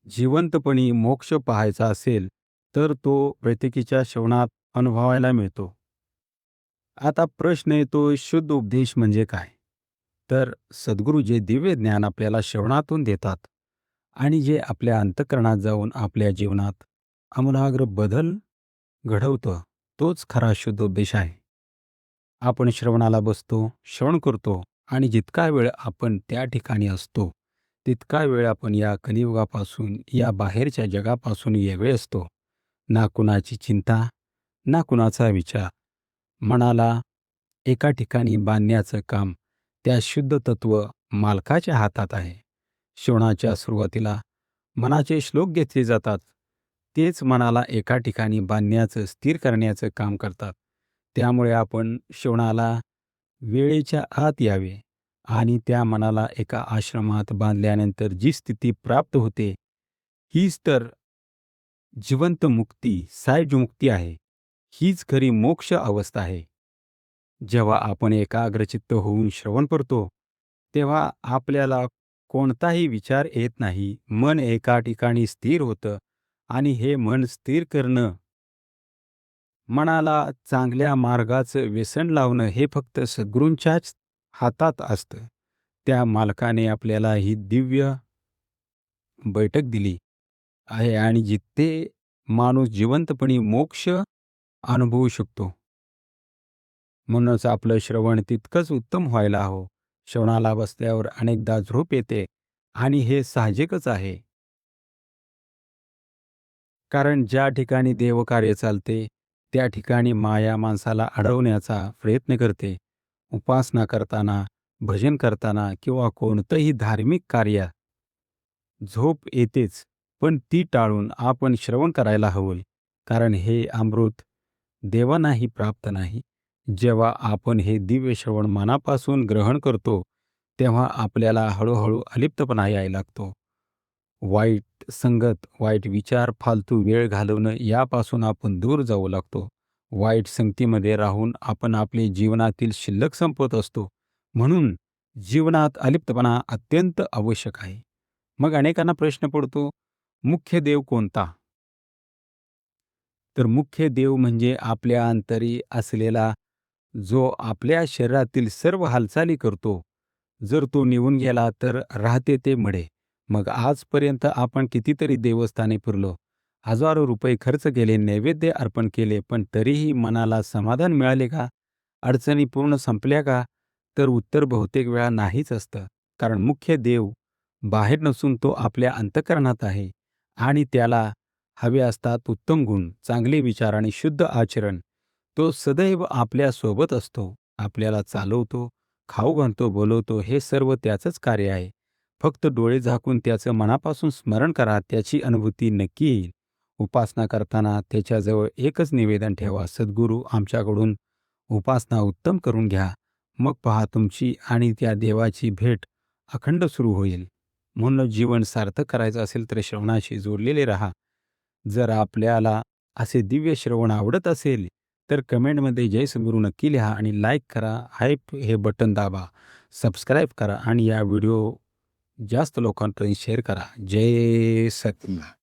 जिवंतपणी मोक्ष पाहायचा असेल, तर तो प्रत्येकीच्या श्रवणात अनुभवायला मिळतो. आता प्रश्न येतो शुद्ध उपदेश म्हणजे काय? तर सद्गुरू जे दिव्य ज्ञान आपल्याला श्रवणातून देतात आणि जे आपल्या अंतःकरणात जाऊन आपल्या जीवनात आमूलाग्र बदल घडवतं, तोच खरा शुद्ध उपदेश आहे. आपण श्रवणाला बसतो, श्रवण करतो आणि जितका वेळ आपण त्या ठिकाणी असतो, तितका वेळ आपण या कलियुगापासून, या बाहेरच्या जगापासून वेगळे असतो. ना कुणाची चिंता, ना कुणाचा विचार. मनाला एका ठिकाणी बांधण्याचं काम त्या शुद्ध तत्व मालकाच्या हातात आहे. श्रवणाच्या सुरुवातीला मनाचे श्लोक घेतले जातात. तेच मनाला एका ठिकाणी बांधण्याचं, स्थिर करण्याचं काम करतात. त्यामुळे आपण श्रवणाला वेळेच्या आत यावे आणि त्या मनाला एका आश्रमात बांधल्यानंतर जी स्थिती प्राप्त होते, हीच तर जिवंत मुक्ती, सहज मुक्ती आहे. हीच खरी मोक्ष अवस्था आहे. जेव्हा आपण एकाग्रचित्त होऊन श्रवण करतो, तेव्हा आपल्याला कोणताही विचार येत नाही. मन एका ठिकाणी स्थिर होतं आणि हे मन स्थिर करणं, मनाला चांगल्या मार्गाचं व्यसन लावणं हे फक्त सद्गुरूंच्याच हातात असतं. त्या मालकाने आपल्याला ही दिव्य बैठक दिली आहे आणि जिथे माणूस जिवंतपणी मोक्ष अनुभवू शकतो. म्हणूनच आपलं श्रवण तितकंच उत्तम व्हायला हवं. श्रवणाला बसल्यावर अनेकदा झोप येते आणि हे साहजिकच आहे. कारण ज्या ठिकाणी देवकार्य चालते, त्या ठिकाणी माया माणसाला अडवण्याचा प्रयत्न करते. उपासना करताना, भजन करताना किंवा कोणतंही धार्मिक कार्य झोप येतेच, पण ती टाळून आपण श्रवण करायला हवं. कारण हे अमृत देवांनाही प्राप्त नाही. जेव्हा आपण हे दिव्य श्रवण मनापासून ग्रहण करतो, तेव्हा आपल्याला हळूहळू अलिप्तपणा यायला लागतो. वाईट संगत, वाईट विचार, फालतू वेळ घालवणं यापासून आपण दूर जाऊ लागतो. वाईट संगतीमध्ये राहून आपण आपले जीवनातील शिल्लक संपवत असतो. म्हणून जीवनात अलिप्तपणा अत्यंत आवश्यक आहे. मग अनेकांना प्रश्न पडतो, मुख्य देव कोणता? तर मुख्य देव म्हणजे आपल्या अंतरी असलेला, जो आपल्या शरीरातील सर्व हालचाली करतो. जर तो निघून गेला तर राहते ते मडे. मग आजपर्यंत आपण कितीतरी देवस्थाने फिरलो. हजारो रुपये खर्च केले, नैवेद्य अर्पण केले, पण तरीही मनाला समाधान मिळाले का? अडचणी पूर्ण संपल्या का? तर उत्तर बहुतेक वेळा नाहीच असतं. कारण मुख्य देव बाहेर नसून तो आपल्या अंतःकरणात आहे आणि त्याला हवे असतात उत्तम गुण, चांगले विचार आणि शुद्ध आचरण. तो सदैव आपल्या सोबत असतो, आपल्याला चालवतो, खाऊ घालतो, बोलवतो. हे सर्व त्याचंच कार्य आहे. फक्त डोळे झाकून त्याचं मनापासून स्मरण करा, त्याची अनुभूती नक्की येईल. उपासना करताना त्याच्याजवळ एकच निवेदन ठेवा, सद्गुरू आमच्याकडून उपासना उत्तम करून घ्या. मग पहा तुमची आणि त्या देवाची भेट अखंड सुरू होईल. म्हणून जीवन सार्थक करायचं असेल तर श्रवणाशी जोडलेले राहा. जर आपल्याला असे दिव्य श्रवण आवडत असेल, तर कमेंटमध्ये जय सद्गुरू नक्की लिहा आणि लाईक करा, हाईप हे बटन दाबा, सबस्क्राईब करा आणि या व्हिडिओ जास्त लोकांपर्यंत शेअर करा. जय सद्गुरू.